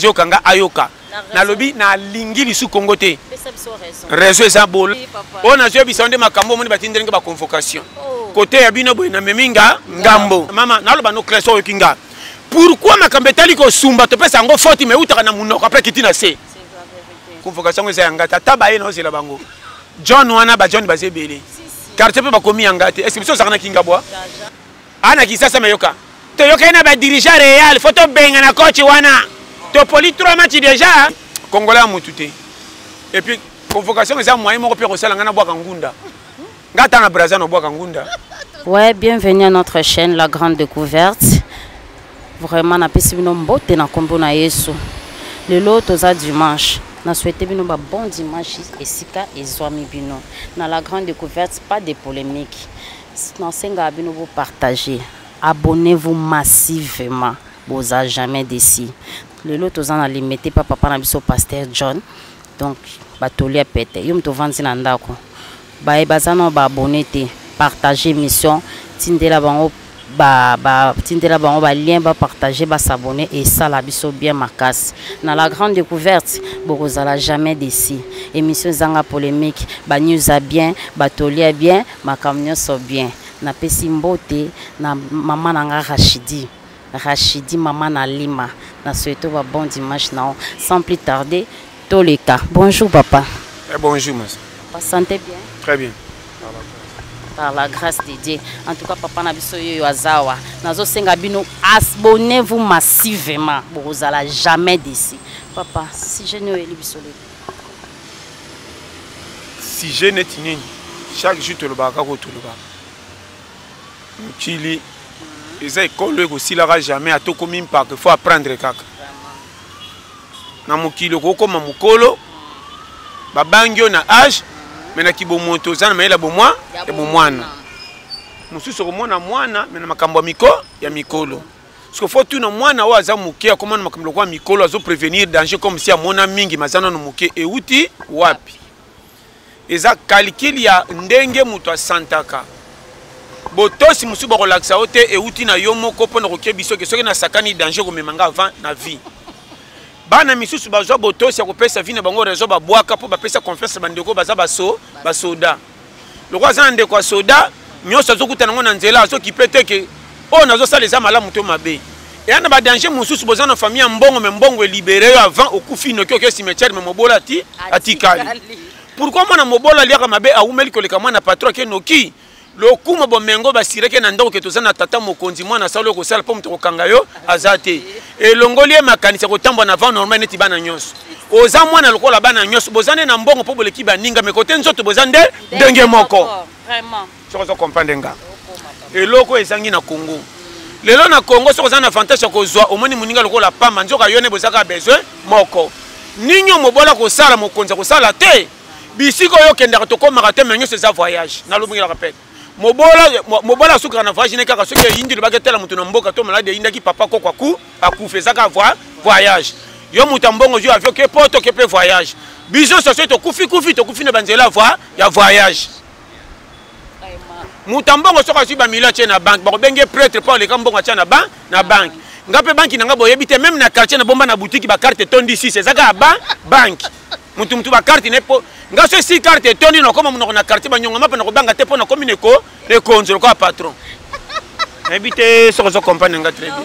Jokanga ayoka. Na lobby na lingili sous Congo te. Réseau eza bol. On a joué bisonde makambo moni batindenge ba convocation. Côté ya bino boy na meminga ngambo. Mama na loba no kleso yokinga. Pourquoi makambetali ko sumba to pesa ngo faute mais utaka na munoko après kitina se. Convocation eza yanga tata ba eno c'est la bango. John wana ba John bazebele. Quartier pe ba komi yanga te. Est-ce que biso zakana kinga bois? Ana kisasa meyoka. To yoka na ba dirigeant Real photo benga na coach wana. To poli 3 matchs déjà. Congolais à Moutouté. Et puis, convocation, c'est un moyen de faire ouais, bienvenue à notre chaîne, La Grande Découverte. Vraiment, on a pu nous beauté dans combo na Yesu. Le lot aux dimanche. On souhaite un bon dimanche et sika et zoami bino. Dans La Grande Découverte, pas de polémique. Non, c'est un bino vous partager. Abonnez-vous massivement. Vous n'avez jamais déçu. Le lot aux ans limité par papa na biso pasteur John. Donc, batolia pete. Yom to vandi na ndako. Ba bazano ba abonné te, partager mission, tindela bango tindela bango ba lien ba partager ba s'abonner et ça la biso bien makasi. Na La Grande Découverte, bokozala jamais déçu. Émission zanga polémique, ba news a bien, batolia bien, makamnyo so bien. Na pesi mbote na maman nanga Rachidi maman na Lima. Na souhaite un bon dimanche non, sans plus tarder. Tous les cas. Bonjour papa. Bonjour monsieur. Vous sentez bien? Très bien. Par la grâce de Dieu. En tout cas papa na biso yo azawa. Nazo senga bino abonnez-vous massivement. Vous allez jamais déçu. Papa, si je ne eli biso le. Si je ne tinini, chaque jour tu le baka ko tu le baka. Chili. Eza école aussi la jamais à tout comme impact, il faut apprendre kaka. Na mukilo ko koma mukolo babangyo na âge mais na kibomoto zana maela bomwa e bomwana mususu ko mona mwana mais na makambo ya mikolo parce que faut tout na mwana wa za mukia comment na makambo kwa mikolo azo prévenir danger comme si amona mingi mazana no muke e uti wapi eza calcul ya ndenge muto asantaka botosi musu ba relaxa ote e uti na yo moko pona ko kebiso ke soki na sakani danger ko memanga avant na vie. Bana misusu bazwa botosi ya kopesa vina bango rezo ba boaka po ba pesa confiance bandeko baza ba soda. Lokwa za ndeko ya soda nyoso azokutana ngo na nzela azo kipete ke o nazo saleza malamu to mabe. Et ana ba danger mususu boza na famille mbongo me mbongo libéré avant okufi no kyo cimetière me mobola atikali. Pourquoi mona mobola liaka mabe a umeli koleka mwana patron ke noki le kuma bomengo basireke na ndoko ke tozana tata mokonzi mwana salo ko sala po mutoko kangayo azate et longoli makanisa ko tambo na van normal neti bana nyonso oza mwana lokola bana nyonso bozane na mbongo po boleki baninga me kote nzoto bozande ndenge moko vraiment soko comprendre nga et loko ezangi na Congo lelo na Congo soko zana avantage ko zwa omoni muninga lokola pamba nzoka yone bozaka besoin moko ninyo mobola ko sala mokonzi ko sala te bisiko yo kenda to komaka te menyo c'est voyage na lobinga rappel mobola suka na voyage ne kaka soki yindi le baketela mutu na mboka to malade yindaki papa ko kwa ku akufezaka voyage yo mutambongo jo avion ke poto ke pe voyage biso soso to kufi na banzela ya voyage mutambongo soka si ba mila che na banque ba benge prêtre pa le kambongo cha na banque ngape banki nanga boyebi te même na quartier na bomba na boutique ba carte tondi 6 ezaka banque mutu ba carte ne po ngaso si carte tondi no koma munoko na quartier ba nyonga mapa na ko banga te po na commune ko le konzo ko patron ebite soko comprendre nga très bien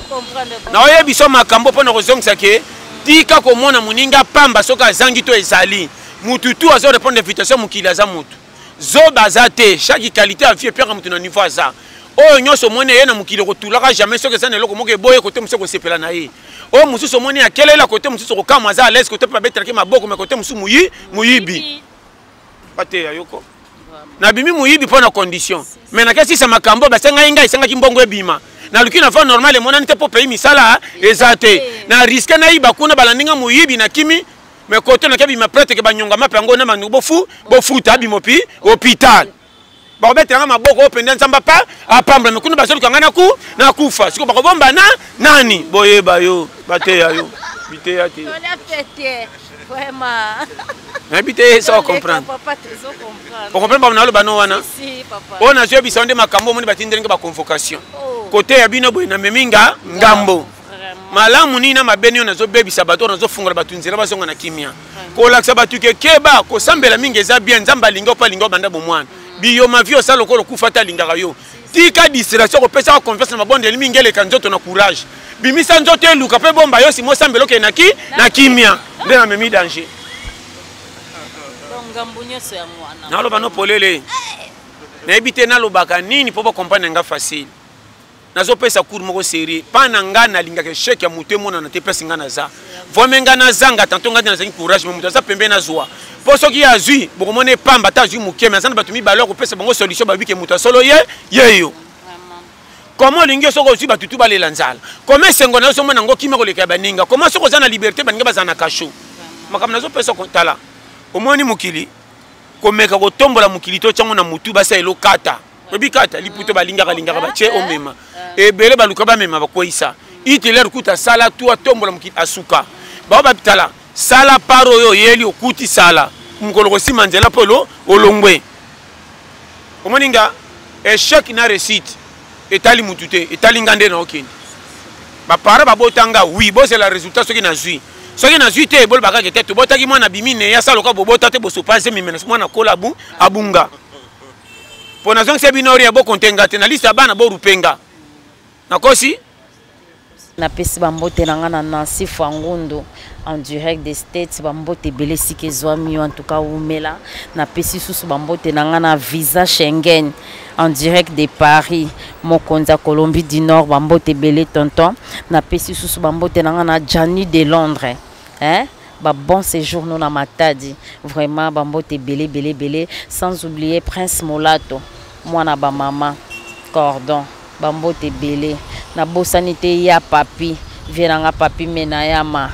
na oyebi so makambo po na ko zongisa ke tika ko mona muninga pamba soka zangi to ezali mutu tu azo répondre invitation mukili aza mutu zo bazate chaque qualité a vie père mutu na niveau aza o nyoso mone ye na mukili ko tulaka jamais soka za na loko moko boye ko te muso ko sepela na ye o mususu mone akelela ko te mususu ko kama za à l'aise ko te pa betra ke maboko me ko te musu muyibi pate ya yoko na bimi muyibi pona condition mais na kesi sa makambo ba senga inga isenga kimbongo ebima na luki na fa normal mona nte po pays misala ezate na risque na iba kuna balandinga muyibi na kimi mais côté na kebi ma prêtre ke banyonga mapango na manu bofu tabi mopi hôpital ba betanga maboko openda nsamba pa apamba mais kuna basolo kanga na kufa siko ba bomba na nani boyeba yo bate ya yo bite ya ti vraiment habité ça comprendre on comprend pas na lo bano wana si papa on a joué bisonde makambo moni batindenge ba convocation côté ya bino boy na meminga ngambo malamu nini na mabeni on azo bebisa bato nazo fungola bato nzela bazonga na kimia ko laksa bato ke keba ko sambela mingi eza bien nzamba lingo pa lingo banda bomwana biyo mavio sa lokolo kufata lingaka yo tika distraction ko pesa confiance na mabonde mingi ele kanzoto na courage bimisa nzoto eluka pe bomba yo si mo sambelo ke na kimia nde na memi danger donc ngambunyo so ya mwana na loba no polele na ebite na lobaka nini po ba comprendre nga facile nazo pesa cours moko série pana nga na lingaka chèque ya muté mona na te pesa nga na za vomenga na zanga tanto nga na zangi courage mutu za pembe na zwa po soki ya zui bokomone pamba ta zui muke mais sana batumi baloko pesa bango solution babike mutu solo yeyo comment lingi soko zui batutu balela nzala comment sengo na so mona ngo kimeko leka baninga comment soko za na liberté baninga bazana kasho makam nazo pesa kontala omoni mukili komeka kotombola mukili to chango na mutu basa elo kata Bikata liputo balingaka lingaka bache omema ebele baluka ba mema bakoisa itiler kuta sala tu atombola mukiti asuka ba babitala sala paro yo yeli okuti sala mukolo ko simanzela polo olongwe omoninga échec na réussite etali mutute etali ngande na okende ba para ba botanga oui bo c'est la résultat soki na zui soki na zui te bol bakaka te to botaki mwana bimine ya sala ko bobota te boso passe mimena mwana kola abunga Pour nous c'est binori ya bo kontenga te na liste bana bo rupenga nakosi na pesi bambote nanga na Nancy Fangondo en direct des States bambote belesi kezwami en tout cas umela na pesi susu bambote nanga na visa Schengen en direct de Paris mokonza Colombie du Nord bambote belé tonton na pesi susu bambote nanga na Jani de Londres bah bon séjour nous na Matadi vraiment bambote belé sans oublier Prince Molato moi na ba maman cordon bambote belé na bosanité ya papi vienanga papi menayama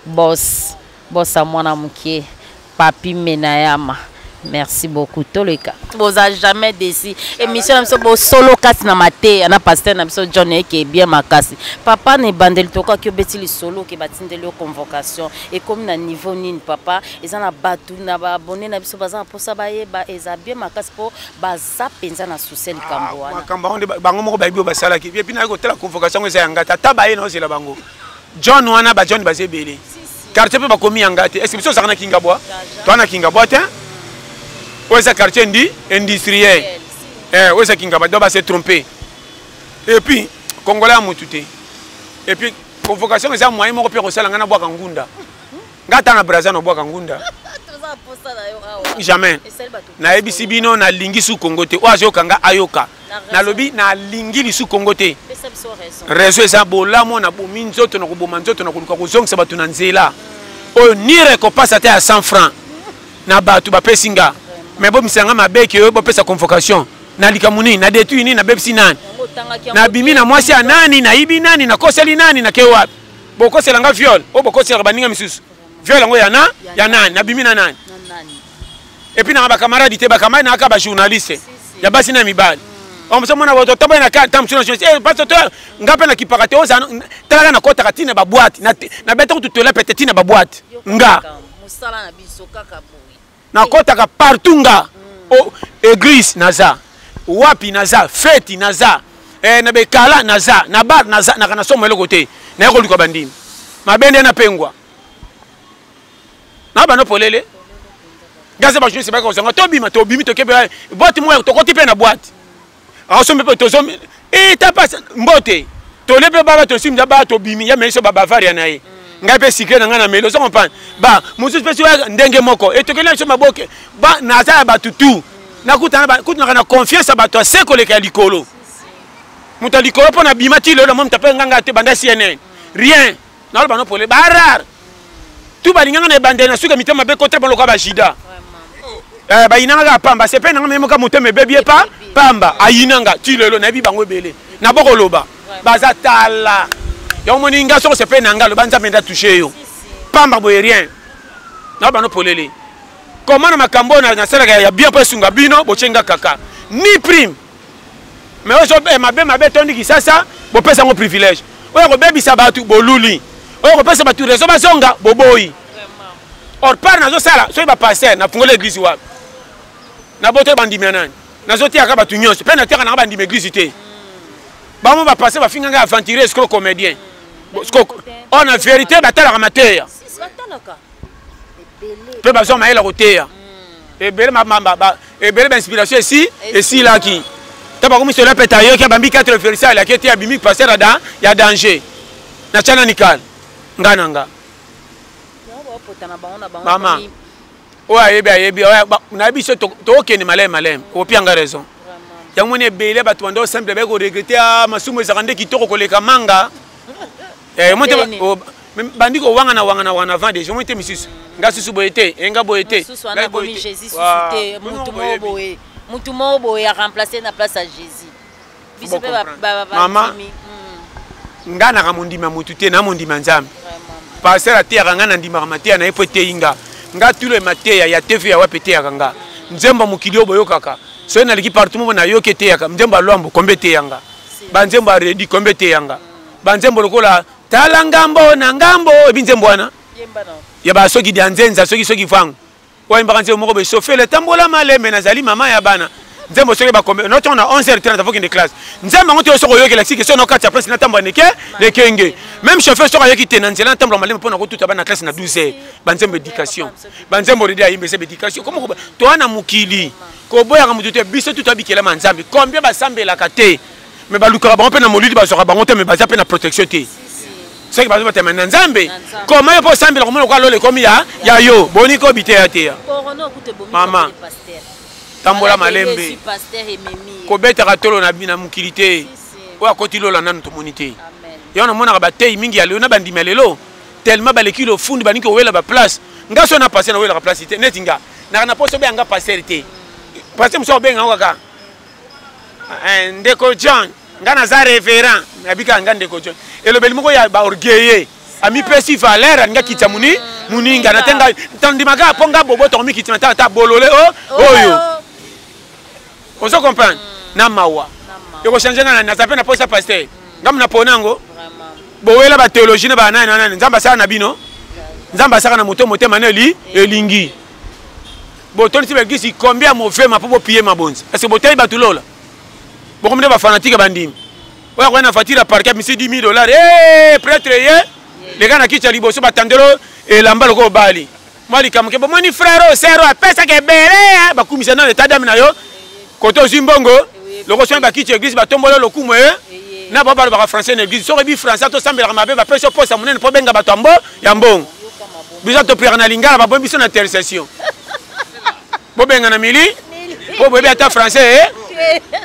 boss à moi na mukie papi menayama. Merci beaucoup. Toleka. Vous a jamais déçu. Émission na bo solo kasi na maté na pasteur na biso John qui bien makasi. Papa ne bandel toka ki obeti li solo ki batindeli convocation et comme na niveau nini papa eza na batu na ba abonné na biso baza posa baye ba eza bien makasi po baza penza na susel kambo wana. Makamba onde bango moko bayibo basala ki puis na ko tela convocation eza yanga tata baye na ozela bango. John wana ba John bazebele. Quartier pe ba komi yanga te. Est-ce que biso zakana kingabwa? Twana kingabwa te. Où est-ce quartier industriel? Où est-ce qu'il va se tromper? Et puis, Congolais à Moutouté. Et puis, convocation, c'est un moyen de faire ça. On a bois Kangunda. Gata na Brazza, on bois Kangunda. Jamais. Na ebisi bino na lingi su Congote. Oazo kanga ayoka. Na lobi na lingi su Congote. Réseau ça bola mo na bominzo to na bomanzo to na kuluka kozong sa batu na nzela. O ni récompense à 100 francs. Na batu ba pesinga. Mais bon misanga mabeki yo bo pesa convocation na likamuni na détruit ni na bebsi nani na bimi na mwasi ya nani na ibi nani na koseli nani na ke wapi bo kosela nga viol o bo kosela baninga misusu viol ngo ya nani na bimi na nani et puis na ba camarade te ba camarade na ka ba journaliste ya basi na mibali on mso mona boto toba na ka tam sino parce que ngape na kipakate oza tala na kota katina ba boîte na beto tutola petite na ba boîte nga musala na biso kaka na kota ka partout nga église naza wapi naza fête naza na bekala naza na bar naza na kana somo eloko te na yako liko bandini mabende na pengwa na bano polele gaze ba juse ba ko zonga to bimi to kebe boîte mo to koti pe na boîte a so mpe to zo e ta pas mbote to lepe baba to simja ba to bimi ya meso baba varia na ye ngai pe sikre na ngana melo so comprendre ba musu pe so ndenge moko et to kele so maboke ba na za ba tutu na kutana ba kutana na confiance ba to seko le kalikolo muta likolo pona bimati le mo mtape nganga te banda CNN rien na ba no pole ba rare tu ba linganga na bande na suka mitema be kotre bon ba jida ba inanga pamba c'est pe na memo ka muteme bebie pa pamba ayinanga ti lelo na bi bango bele na bokoloba baza tala ya moninga so se pe nanga le banza menda toucher yo pamba boye rien na ba no polele comment na makambo na sala ya bien pa sunga bino bochenga kaka ni prime mais ozo mabe tondi ki sasa bo pesa ngo privilège oyo ko bebisa batu boluli oyo ko pesa batu rezo bazonga boboyi or par na zo sala so ba passer na fungola église wa na boto bandimi nani na zo tia ka batu nyonso pe na tia na bandimi église te ba mo ba passer ba finga aventurer escroc comédien on a vérité batala amateur pe bazo maela koteya ebele ebele inspiration ici et si là qui taba comme cela peta yo ki bambi 4 verset la qui était abimi passer là ya danger na chana nikal ngana nga mama oya yebi na biso to okene malem opianga raison yango ne bele bato ndo simple be ko regretter masumo ezakande kitoko koleka manga monte bandi ko wanga na vend déjà monte misusu nga susu boyete enga boyete nga bomi Jésus suscité mutu mobo ya remplacer na place à Jésus biso pe mama nga na kamondima mutu te na mondima nzambe passer la terre nga na ndima matia na epote inga nga tulo matia ya TV ya wapete ya kanga nzemba mukilio boyokaka so na liki partout mo na yokete ya nzemba lwambo kombete yanga banzemba ready kombete yanga banzembo lokola tala ngambo na ngambo ebinzembo wana ya ba soki dia nzenza soki fangu wa mbaka nzembo moko be sofele tambola maleme na zali mama ya bana nzembo soki ba kombe noto na 11h30 tafoko de classe nzemba ngoto soko yoke la siki so no kati après na tambo neke lekenge même chauffeur soko yoki te na nzela tambo maleme pona ko tuta bana classe na 12h banzembo éducation banzembo redi ayimbe se éducation comme ko to ana mukili ko boya ka mutu te biso tuta bikela manzambi combien ba sambela kate mais baluka ba pena moludi ba soka bango te mais ba za pena protection te c'est que ba zo temana nzambe comment po sambela ko ko lole komi ya yo boni ko bite ya te mama tambola malembe ko beta ka tolo na bina mukilité o ko tilo la nanu to monité yo na mona ba tei mingi ya leo na bandima lelo tellement ba lekilo fundi baniki o wela ba place ngaso na passer na wela ka place te netinga na poso be anga passer te passer mso be nga waka ndeko John ngana za révérend nabika ngana ndeko John elobeli moko ya ba orgueilleux ami pesi valeur nga kita muninga natenga tandimaka ponga bobo to mi kitima ta bolole oyo on se comprend na mawa yoko changer na zape na posa pasteur ngam na ponango bowela ba théologie na ba nani nzamba sala na bino nzamba sala na moto maneli elingi boton si begisi combien mauvais ma pour pied ma bonze est-ce que botay batulola beaucoup de fanatiques bandimi oya kwa na fatira parquet misi $10,000 prêtre ye les gars na kicha liboso batandelo et lambalo ko bali mali kamke bo moni frère sero apesa ke bele bakumisa na l'état d'âme na yo koto zimbongo loko so ba kicha église batombola lokumo na baba ba français na église so rebi français to sambela mabe ba peso posa munene po benga batombo ya mbongo biso to prière na lingala ba biso na intercession bo benga na mili po bebe ata français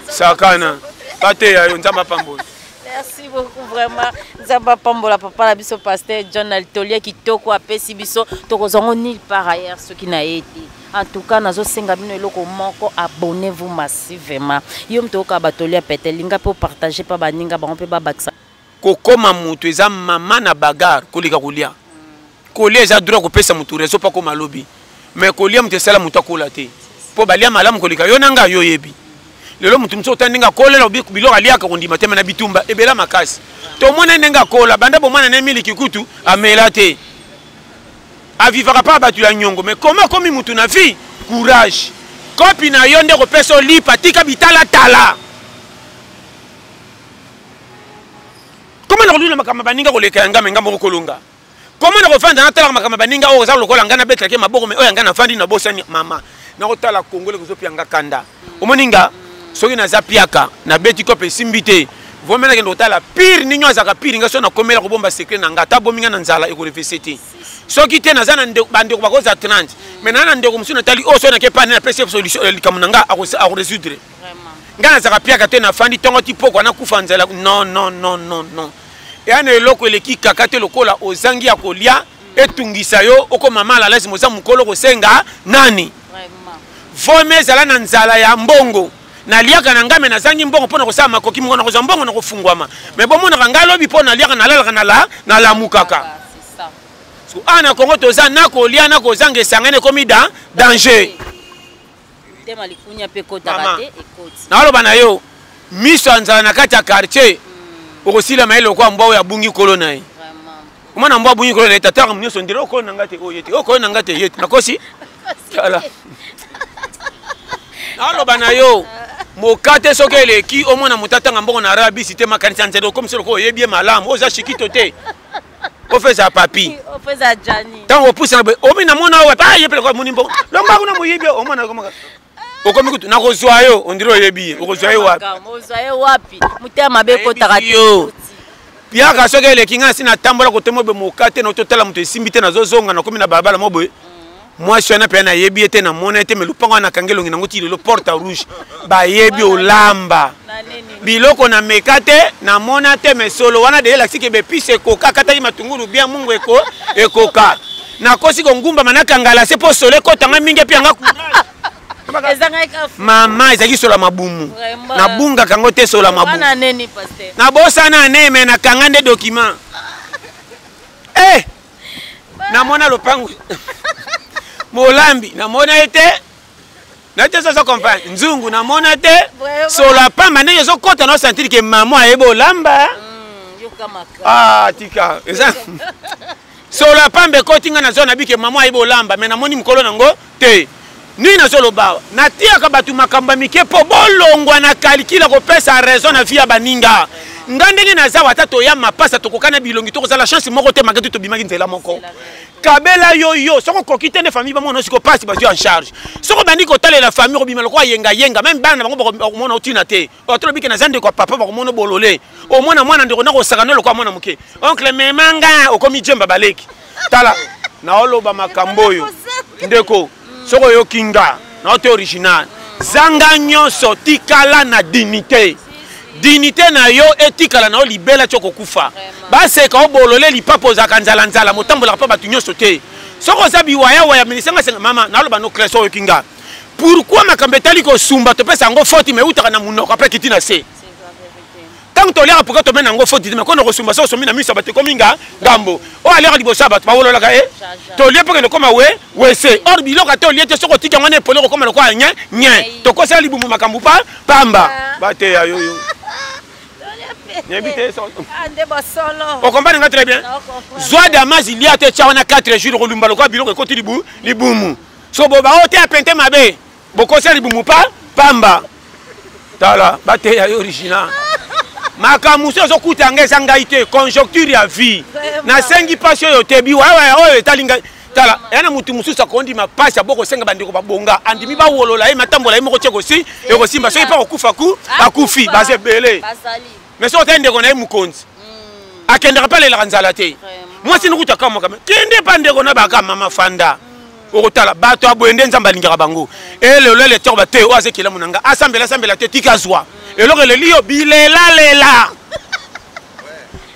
sakana pate ya nzamba pambola. Merci beaucoup vraiment nzamba pambola papa la biso pasteur John Altolia kitoko apesi biso tokozongo nulle part ailleurs ce qui n'a été en tout cas nazo senga bino eloko moko abonnez-vous massivement yo mtoka batolia pete linga po partager pa baninga ba on peut ba baksa kokoma mutu eza mama na bagarre kolika kolia kolia eza droit kopesa mutu rezo pa ko malobi mais kolia mutu sala mutu akola te po balia malamu kolika yo nanga yo yebi lelo mutu mso tandinga kolela biloko aliaka kondima tema na bitumba ebela makasi to mona nenga kola banda bo mwana na emili kikutu amela te avivaka pa batu la nyongo mais comment komi mutu na vie courage kopi na yo ndeko peso lipa tika bitala tala comment na lula makama baninga koleka yanga menga moko kolonga comment na kofanda na tala makama baninga o za lokola ngana betra ke maboko me o yanga na fandi na bosani mama na kotala kongole kozopia kanda omoninga soki na zapiaka na beti kope simbite vomena ke ndotala pire ninyo azaka pire ngaso na komela ko bomba secret na ngata bominga na nzala eko refeseti soki te na zana bande ko bakoza 30 mais na ndeko musuna tali o so na ke pas na presse solution likamunanga a résoudre vraiment ngana zaka piaka te na fandi tongo tipoko na kufa nzala non yana eloko eleki kakate lokola ozangi ya kolia etungisa yo okoma mala lazima za mukolo ko senga nani vraiment vome zala na nzala ya mbongo na liaka na ngame na zangi mbongo pona kosama makoki mwana ko mbongo na kofungwama mais bon mona ngalo bi pona liaka na lala na la mukaka c'est ça so ana kongo toza na ko lia na ko zange sangane komi danger tema likunya pe ko tarate ekoti na loba na yo miso anzala na kati ya quartier okosila mailo kwa mbwa ya bungi kolona yi vraiment umana mbwa bungi kolona tataka mnyoso ndiro ko nangate oyete ko nangate yete nakosi ala na loba na yo mokate soki eleki omona motatanga mbongo na rabi site makanisa nzelo comme solo ko yebie malamu oza shikito te ofeza papi ofeza jani tango pusa na omi na mona wa pa yepele ko moni mbongo lomba kuna moyebie omona ko okomi kutu na kozwa yo ondiro yebie okozwa yo wapi ozwa yo wapi mutema mabe ko yo piaka soki eleki nga sina tambola ko temo be mokate na totala muto esimbi te na zozonga na komi na balabala moboye moi je suis na yebi ete na mona ete me lupango na kangelongi na ngoti le porte rouge ba yebi olamba biloko na mekate na mona te me solo wana de la sike be pise koka kata yi matungulu bien mungu ekoka na kosi ko ngumba manaka ngala se po sole ko tanga mingi pia nga mama ezaki sola mabumu na bunga kango te sola mabumu na bosa na neme na kanga nde document na mona lupango molambi na mona ete na te so comprendre nzungu na mona te sola pamba ne zo kota no sentir que maman ayebo lamba tika eza sola pamba kotinga na zona bike maman ayebo lamba mais na moni mkolo nango te ni na solo bawa na tia ka batu makamba mike po bolongwa na calcula ko pesa raison na via baninga ngandenge na zawa tato ya mapasa tokokana bilongi to kozala chance moko te magatu to bimaki nzela moko kabela yo soko kokite ne famille ba mona siko passe ba en charge soko bandi ko tale la famille robimelo ko yenga même bana bango ba mona otina te otro bike na zande ko papa ba mona bolole o mona mwana ndiko na ko sakana lo ko mona muke oncle memanga okomi jemba baleki tala na oloba makamboyo ndeko soko yo kinga na ote original zanga nyonso tikala na dignité na yo etikala na libela choko kufa base ka obolole lipapo za kanzala motambola pa batu nyonso te soko sabi waya minisanga senga mama na loba no kreso yo kinga pourquoi makambetali ko sumba to pesa ngo foti me utaka na munoko après kitina se tant to lera pourquoi to mena ngo foti me kono ko sumba so mina misa bate kominga gambo o alera libosa batu bawolola ka to lie peke le koma we se or biloka to lie te soko tika ngane polo ko koma le kwa nya to ko sali bumu makambu pa pamba bate ya yo on comprend très bien. Zoa Damas il y a 4 jours au Lumba, le biloko côté libumu. So boba o te apente mabe. Boko sali libumu pa pamba. Tala bate ya original. Makamuso zo kutanga sangaite conjoncture ya vie. Na sengi passion yo tebi wa o etalinga tala yana mutu mususa kondi mapasi boko senga bandiko babonga andimi ba wolola e matambola e moko cheko si e ko simba so e pa okufa ku akufi base belé. Mais si on a un moukonzi, à qui ne rappelle la ranzalate. Moi, si nous avons un moukonzi, qui ne pas de maman fanda. Au total, bateau à boende nzambalinga bango. Et le lecteur bateau, oase qui la munanga, assemble la tête kazwa. Et le lio bilela.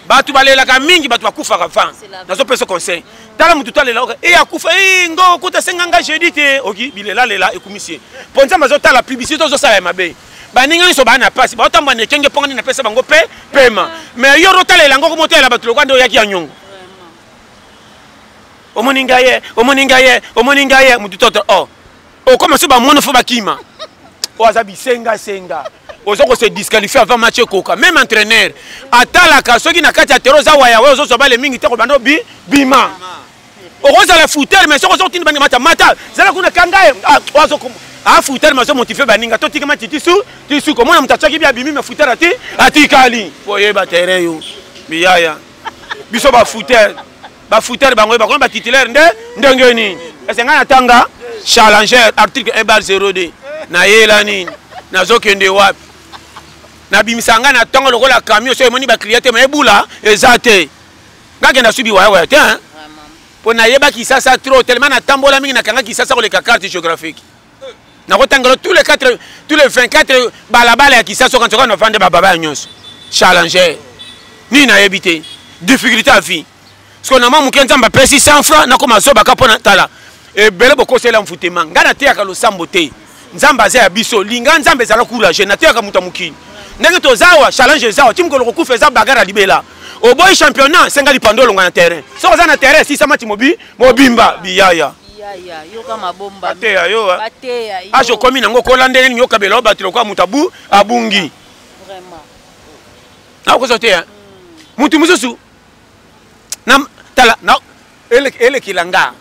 Bateau balela kamingi, bateau à koufa rafan. Dans ce petit conseil. Tala mututa lela et à koufa ngo kota senganga jeudi te. Ok, bilela lela et commissaire. Ponza mazota la publicité aux osala mabe. Baninga so bana passe ba otamba ne kenge pongani na pesa bango pema mais yo rotale lango ko motela batlo kwando yaki anyongo omoninga ye mututoto o comme so ba mono fo bakima o azabi senga ozoko se disqualifier avant match koka même entraîneur atala ka soki na kati ya teroza waya we ozo bale mingi te ko bando bima o roza la fouteur mais soko sorti bani mata zala kuna kangaye ozo a fouteur maso motivé baninga to tikama tisu ko mona mutachaki bia bimi me fouteur ati kali foye ba terrain yo biyaya biso ba fouteur bango ba ko ba titulaire ndengeni esenga na tanga challenger article 1/02 na yela nini nazokende wapi na bimisanga na tongo lokola camion so emoni ba cliente me ebula ezate ngake na subi waya te hein pona yeba kisasa trop tellement na tambola mingi na kanga kisasa ko le carte géographique na kotangalo tous les 24 balabala ya kisasa quand on vendre baba nyonso challenger ni na yebité difficulté à vie parce qu'on a mamu kenzamba pesi 100 francs na koma so baka pona tala e bele boko sela mfutema ngana te aka lo sambote nzamba za biso linga nzambe za la courage na te aka mutamukini ndenge to zawa challenge zawa timko ko kufa za bagara libela au boy championnat senga lipandolo ngana terrain so za na terrain si sama mobimba biyaya yoka mabomba bateya yo ajo komi nango kolande ni yoka belo batilo kwa mutabu abungi vraiment na ko sote mutu mususu na tala na ele kilanga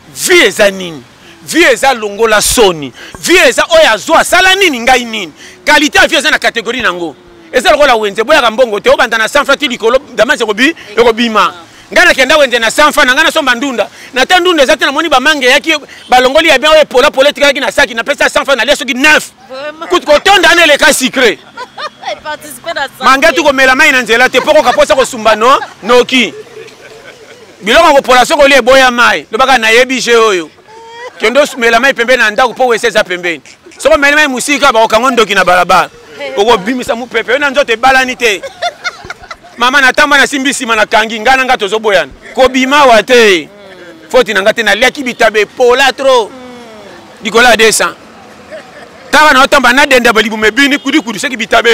vie zanini vie eza longola soni vie eza oyo azwa asala nini ngai nini qualité ya vie eza na catégorie nango eza lokola wenze boyaka mbongo te obanda na 100 francs ti likolo damase ekobima ngai nakenda wenze na 100 francs na ngai nasomba ndunda na ta ndunda eza te namoni bamange yaki balongoli ya bien oyo epola etikaki na saki napesa 100 francs nalia soki 9 kutu kotonda ana eleka sucré mange tukomela mai na nzela te mpo kokaposa kosumba noki biloko kopola soko olia eboya mai lobaka nayebi je oyo kendo mela mai pembeni na ndako mpo wese eza pembeni soko meli mai musika bakokango ndoki na balabala okobimisa mupepe oyo na nzoto ebalani te mama natamba nasimbi nsima nakangi ngai na ngai tozoboyana kobima wa te foti na ngai te naliaki bitabe epola tro likolo ya 200 kaka na otamba nadenda balibumu ebini kudikudu soki bitabe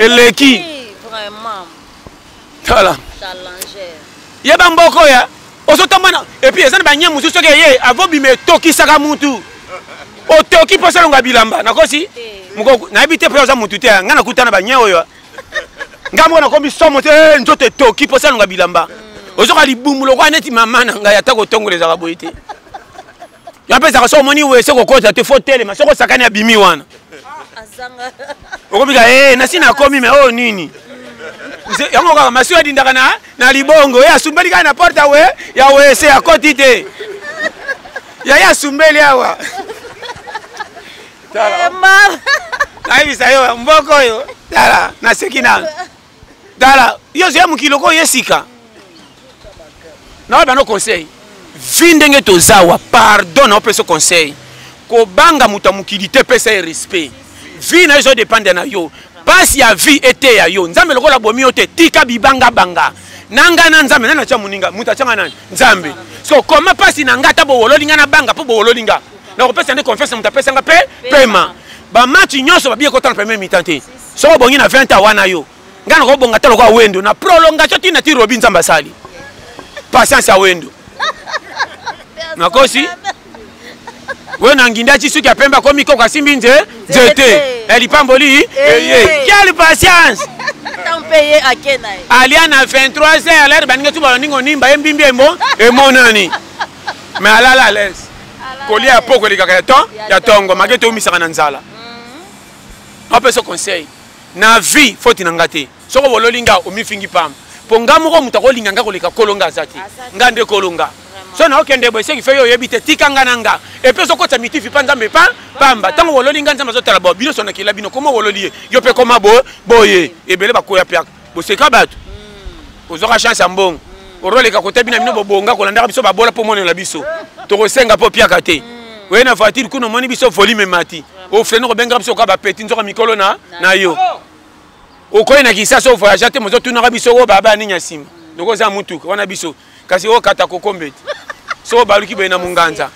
eleki tala yeba mboko ya ozotamba na epuis eza na banya mosusu soki eye avobima etokisaka mutu otoki mpo salonga bilamba nakosi nayebi te mpo oza mutu te ngai nakuta na banya oyo ngai moko nakomi somo te nzoto etoki mpo salonga bilamba ozoka libumu lokwa neti mama na ngai ata kotongola ezaka boye te yape ezaka so omoni wese kokota te fo telema soko osakani abimi wana okobika nasi nakomi me oyo nini yango kaka masi adindaka na libongo asumbeli kaka na porte ya wese akoti te yaya asumbeli awa nayebisa yo mboko oyo tala naseki na tala yo zoya mokili oko yesika naoyeba no conseil vi ndenge tozawa pardon naopesa conseil kobanga moto ya mokili te pesa ye respect vi na yo ezodepende na yo pasi ya vie ete ya yo nzambe lokola bomi yo te tika bibanga-banga nanga na nzambe nani atia moninga moto atianga nani nzambe so koma pasi na nga ata bowololinga na banga mpo bowololinga nakopesa nde confiance moto apesanga mpe pema bamatch nyonso babie kotala premier mi-temps te soko bongi na 20 wana yo ngai nakobonga ta lokola wendo na prolongation tina ti robi nzambe asali patience ya wendo nakosi we na nginda ti suki apembe akomi koko asimbi nzete elipamboli quelle patience alia na 23 heures alaire baninga tu baloningo nimba ye mbimbi emonani mais alala à l'aise kolia ya poko elikaka ya tongo mage te omisaka na nzala apesa conseil na vie foti na nga te soko bololinga omifingi pamba mpo nga moko moto akolinga nga koleka kolonga aza te nga nde kolonga so na okende boye seki fe yo oyebi te tika nga na nga epe sokota mitifi mpa nzambe pamba ntango wololi nga nzambe azotala bo bino so nakila bino koma wololi ye yo mpe koma boye ebele bakoya mpe boseka bato ozoka chance ya mbongo oroleka kota bina bino bobonga kolandaka biso babola mpo monela biso tokosenga mpo piaka te oye na voiture kuna omoni biso volume emati ofrene kobengaka biso oka bapeti nzoka mikolo na yo okoyi na kisasa ovoyage te mozotunaka biso oyo baba nini ya nsima dokoza mutuka wana biso kasi okata kokombeti so baluki boye na munganza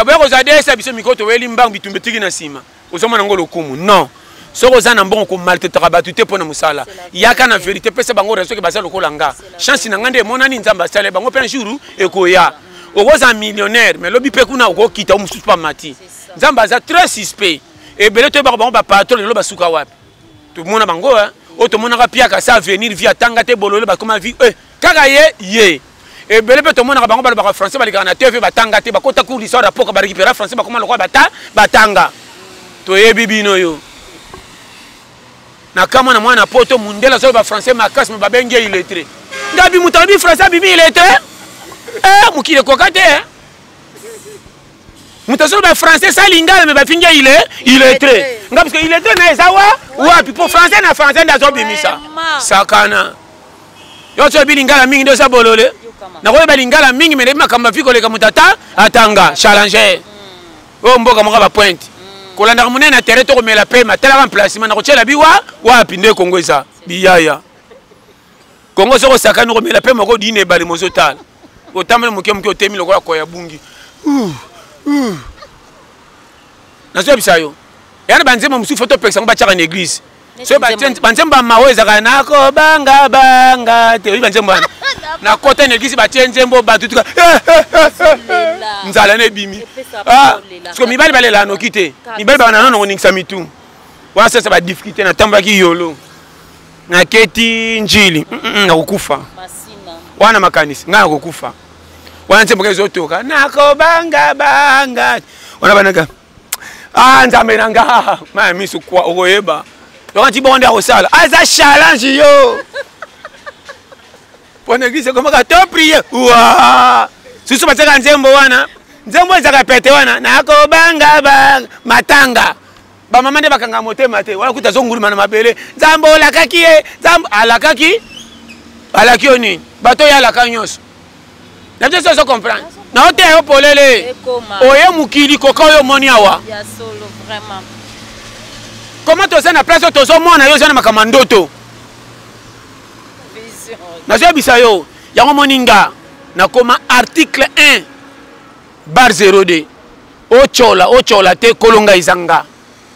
boye kozwa desa biso mikolo toyeli mbangu bitumba etiki na nsima ozomona ngo lokumu non soko oza na mbongo komaltetaka bato te mpo na mosala yaka na verité pesa bango reso soki baza lokola nga chance na nga nde emonani nzambe asala bango mpe na jour ekoya okoza millionnaire mais lobi mpe kuna okokita o mosusu mpa mati nzambe aza très suspect ebele toyebaka bango bapatron lelo basuka wapi tomona bango oyo tomonaka piaka sa avenir vie atanga te bololo bakoma vie kaka ye ebele mpe tomonaka bango balobaka français balikaka na tv batanga te bakota cour d'histoire ya poka barécupéra français bakoma lokola batanga toyebi bino yo nakama na mwana poto mundela solo bafrançais makasi me babenge illettré ngabi moto abi français abimi illettré mokili ekoka te moto solo bafrançais salingala me bafinge illettré nga parce que illettré na eza wapi po français na français nde azobimisa sakana yo so ebi lingala mingi nde oza bolole nakoyeba lingala mingi melebi makambo afi koleka moto atanga challenger oyo mboka moka bapointe kolandaka monene na terrain tokomela pema talaka emplacement nakotyela biwa wapi nde kongo eza biyaya kongo soko osakani okomela pema okodina ebale mozotala otambala moke moke otemi lokola koya bungi nazoyebisa yo yana banzembo mosusu fo topekisa ngo batiaka na église so banzembo bamawo ezaka nakobangabanga te oyi banzembo wana nakota na église batie nzembo bato tuka nzala nebimi siko mibali balela noki te mibali bana nono koningisa mitu wana sasa badifficulté natambolaki yolo naketi njili nakokufa wana makanisi ngai nakokufa wana nzembo ke ezotoka nakobangabanga On a banaka. Ah, nzambe nanga. Ma misu kwa okoyeba. Donc tu bonde au salle. Ah, ça challenge yo. Pour l'église comment ka to prier. Ouah. Susu bataka nzembo wana. Nzembo zaka pete wana. Na ko banga ba matanga. Ba mama nde bakanga motema te. Wala kuta zongulu mana mabele. Nzambo lakaki e. Nzambo alakaki. Alaki oni. Bato ya lakanyos. Na te so comprendre. Na ote yo polele. Oye mukili kokoyo moni awa. Ya solo vraiment. Comment tu sais na place to so mona yo zana makamandoto. Vision. Na zo bisayo. Yango moninga. Na koma article 1 bar 02. Ochola te kolonga izanga.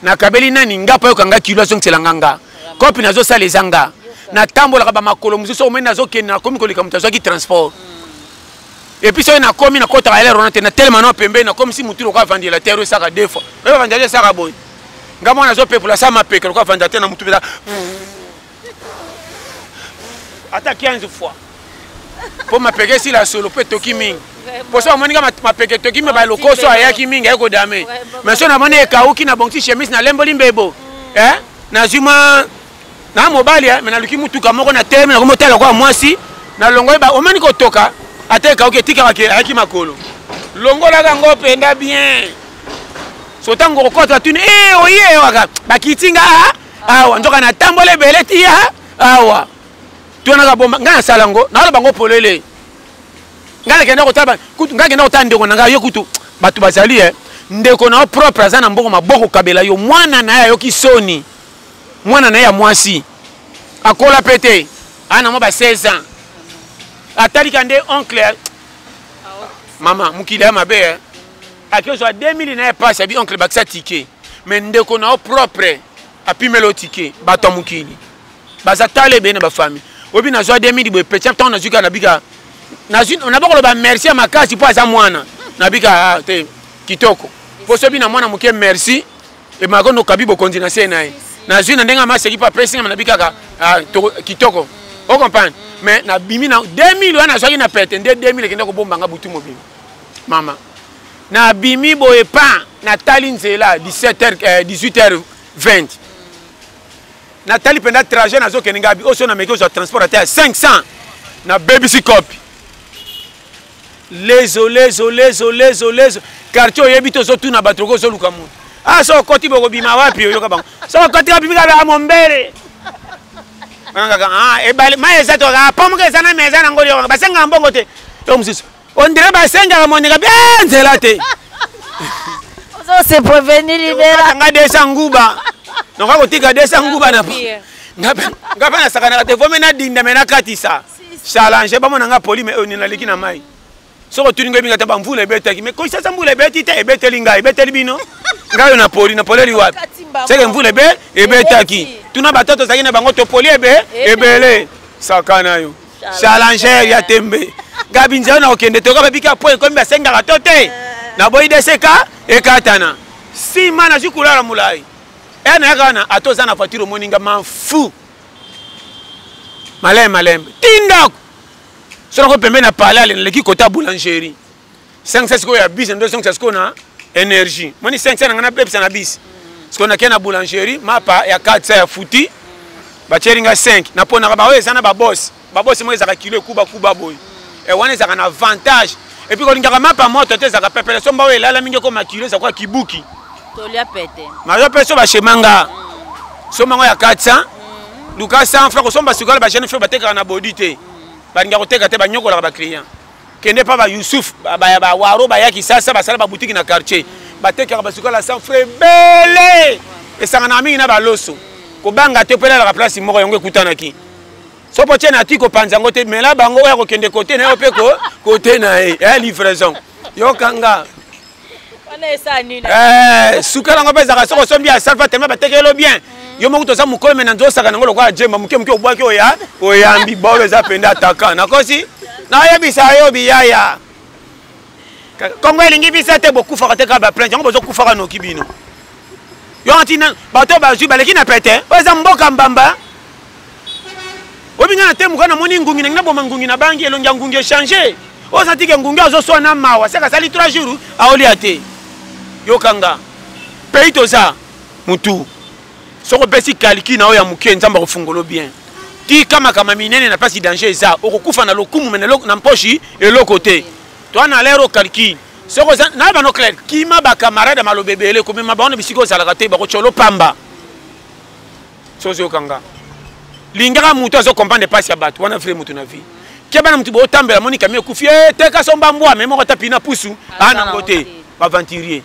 Na kabeli nani ngapa yo kanga kilo so ngselanganga. Kopi na zo sala izanga. Na tambola ka ba makolo muso o mena zo kena komi kolika mutazo ki transport. Et puis ça na komi na kota ala ronate na tellement no pembe na comme si mutiro kwa vandi la terre ça deux fois. Ba vandi ça ka boy. Ngamo na zo peuple ça ma peke kwa vandi na mutu bela. Ata 15 fois. Pour ma peke si la solo peut toki mingi. Pour ça moninga ma peke toki me ba lokoso ayaki mingi eko dame. Mais so na mone ka uki na bonti chemise na lembo limbebo. Na zuma na mobali mais na luki mutuka moko na teme na komotela kwa mwasi na longo ba omani ko toka. Ateka oke tika wake aki makolo. Longola kango penda bien. Sotango kokota tuni oye waka bakitinga awa njoka na tambole beleti ya awa. Tuona ka bomba ngana salango na wala bango polele. Ngana kenda ko taba kutu ngana kenda ko tandeko nanga yo kutu batu bazali ndeko na propre azana mboko maboko kabela yo mwana na yo kisoni. Mwana na ya mwasi. Akola pete. Ana mo ba 16 ans. Atali kande oncle mama mukile ya mabe akiozo 2000 na passe abi oncle baksa ticket mais ndeko na propre apimelo ticket bato mukili baza tale bene ba famille obi na zo 2000 bo petit temps na zuka na bika na zune on a bakolo ba merci ya makasi po aza mwana na bika te kitoko po so bi na mwana muke merci e makono kabibo kontina senai na zune ndenga maseki pa pressing na bika ka kitoko o comprendre. Mais na bimi na 2000 wana soki na pete nde 2000 kende ko bomba nga butu mobile mama na bimi boye pa na tali nzela 18h20 na tali penda trajet na zo keninga bi oso na meko zo transport à 500 na baby copy lezo quartier yebito zo tuna batroko zo lukamu so koti boko bima wapi yo ka bango so koti ka bimika ba mombere ebale maeza to ga pomoke sana meza na ngoli basenga mbongo te to musisi on dirait basenga moninga bien nzela te ozo se prévenir libera nga desa nguba nonga kotika desa nguba na ngapa na sakana te vome na dinda mena katisa challenge ba mona nga poli me oni na liki na mai soko tuninga binga ta bamvula ebetaki me ko sasa mbula ebeti te ebeteli nga ebeteli bino ngayo na poli wapi seke mvula ebetaki tuna batoto zaki na bango to poli ebele sakana yo challenger ya tembe gabi nzao na okende to ka babika po ko mba senga ka tote na boyi deseka ekatana si mana zikula mulai na kana atoza na voiture moninga manfu malembe tindako sona ko pembe na palale leki kota boulangerie 500 ko ya bis ndo 500 ko na énergie moni 500 ngana pepsa na bis parce qu'on a qu'un boulangerie mapa ya 4 ya futi ba cheringa 5 na pona ba oyo sana ba boss mo ezaka kilo kuba boy e wana ezaka na avantage et puis ko lingaka mapa moto te ezaka pepele somba oyo lala mingi ko makilo ezaka kibuki tolia pete ma yo peso ba shemanga somba ngo ya 400 luka 100 francs ko somba sikola ba jeune frère bateka na body te ba linga ko teka te ba nyokola ba client kende pa ba Youssouf ba waro ba yaki sasa ba sala ba boutique na quartier bateka ba sikola 100 frère belé et ça na mingi na ba loso ko banga te pela la place moko yongo ekutana ki so po tena tiko panzango te mela bango ya ko kende côté na yo pe ko côté na livraison yo kanga wana esa nini sukala ngo pesa ka soko sombi ya salfa tellement batekelo bien yo moko to sa mukolo mena ndo saka ngo lokwa jemba muke obwaki oyambi bolo za penda ataka nakosi na yebisa yo biyaya kongo elingi bisa te bokufa kateka ba plainte ngo bozo kufa ka no kibino yo antina bato ba ju baleki na pete oza mboka mbamba obinga na temu kana moni ngungi na ngabo mangungi na bangi elonga ngungi changer oza tike ngungi azo so na mawa saka sali 3 jours aoli ate yokanga pays toza mutu soko pesi kaliki na oya muke nzamba kufungolo bien tika makama minene na pasi danger eza okokufa na lokumu mena na mposhi eloko te to na lero kaliki soko na ba no clair kima ba camarade malobebele ko mema ba on bisiko zalaka te ba ko cholo pamba sozo yokanga lingaka mutu azo comprendre pasi ya batu wana frère mutu na vie keba na mutu bo tambela monika me kufie te ka somba mbwa me moko tapina pusu ana ngote aventurier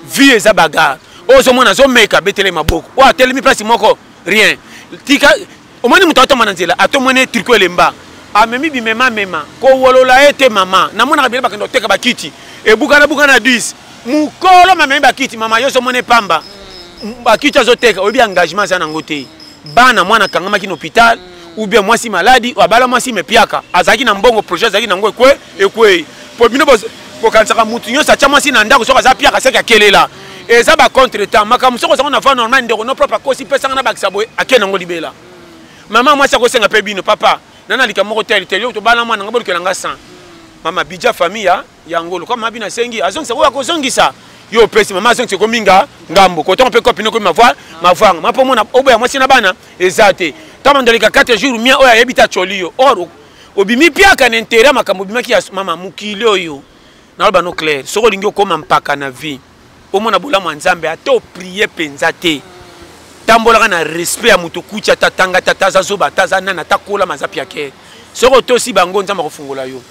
vie eza bagarre ozo mona zo meka betele maboko wa telemi place moko rien tika omoni mutu atomana nzela atomone tricot lemba amemi bimema mema ko wolola ete mama na mona kabila bakendo teka bakiti ebukana bukana 10 mukolo mamemi bakiti mama yozo mone pamba bakiti azoteka obi engagement za nangote bana mwana kangama ki hôpital ou bien mwasi maladi ou abala mwasi mepiaka azaki na mbongo projet azaki na ngo ekwe po bino bo kansaka mutu nyo sa chamwasi na ndako soka za piaka seka kelela eza ba contre temps makamu soko za na fa normal ndeko no propre kosi pesa na bakisabo akena ngo libela mama mwasi ko senga pe bino papa nana likamoko tel to bana mwana ngabo likela nga 100 mama bija famille ya ngolo kama bina sengi azongisa ko akozongisa yo pesi mama azongisa ko minga ngambo ko ton pe kopino ko mavanga mapo mona oboya mwasi na bana ezate tama ndolika 4 jours mia oya yebita cholio oro obimi piaka na intérêt makambo bimaki ya mama mukilo yo na ba no clair soko lingi okoma mpaka na vie omona bolamu nzambe ato prier penza te tambolaka na respect ya mutu kucha tatanga tataza zoba taza nana takola mazapi yake soko tosi bango nzamba kofungola yo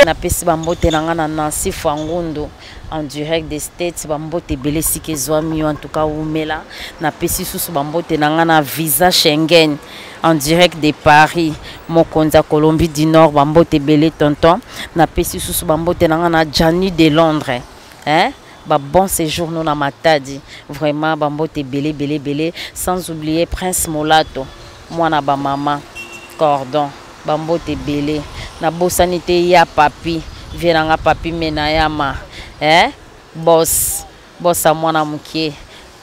na pesi bambote na ngana Nancy Fangundo en direct des States bambote belesi kezwami en tout cas umela na pesi susu bambote na ngana visa Schengen en direct de Paris mokonza Colombie du Nord bambote belé tonton na pesi susu bambote na ngana Jani de Londres hein bon séjour nous na Matadi vraiment bambote belé sans oublier Prince Molato mwana ba maman cordon bambote belé na bosanité ya papi vienanga papi menayama boss à mwana mukie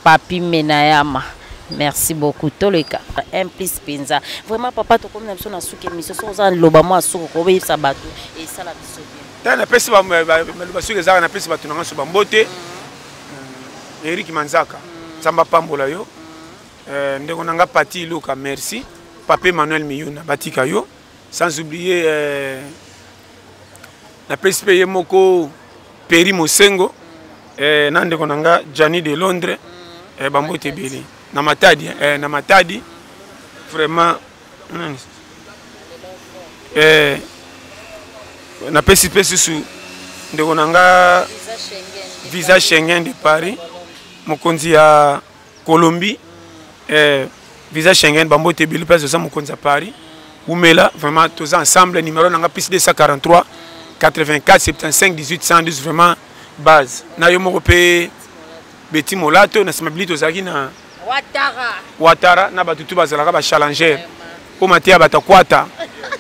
papi menayama merci beaucoup toleka implice penza vraiment papa to comme na biso na suki mission so za loba mo asuko ko be sa bato et ça la biso bien na pesi ba suki za na pesi bato na ngaso bambote Eric Manzaka Samba Pambola yo ndeko nanga pati luka merci Pape Manuel Miyuna batika yo sans oublier na PSP moko Peri Mosengo na ndeko nanga Jani de Londres bambote beli na Matadi vraiment na PSP susu ndeko nanga visa Schengen de Paris mokonzi ya Colombie visa Schengen bambote beli place ça mokonzi à Paris Oumela, vraiment, tous ensemble, numéro nanga plus 243 84 75 18 112, vraiment base. Na yo moko pe Betty Molato, na simabili tozaki na Ouattara, na batutu bazalaka ba challenger. O matia batakwata.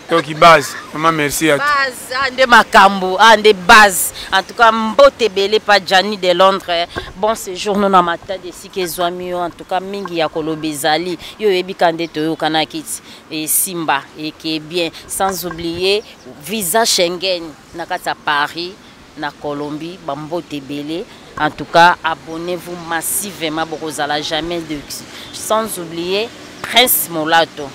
Donc base. Vraiment merci à toi. Base, ande makambo, ande base. En tout cas, mbote belé pa Jani de Londres. Bon séjour nous na Matadi si kezwami en tout cas mingi ya kolobezali. Yo yebi kande to yo kanakiti et Simba et qui est bien sans oublier visa Schengen na kata Paris na Colombie bambote belé. En tout cas, abonnez-vous massivement pour que vous n'allez jamais de sans oublier Prince Molato.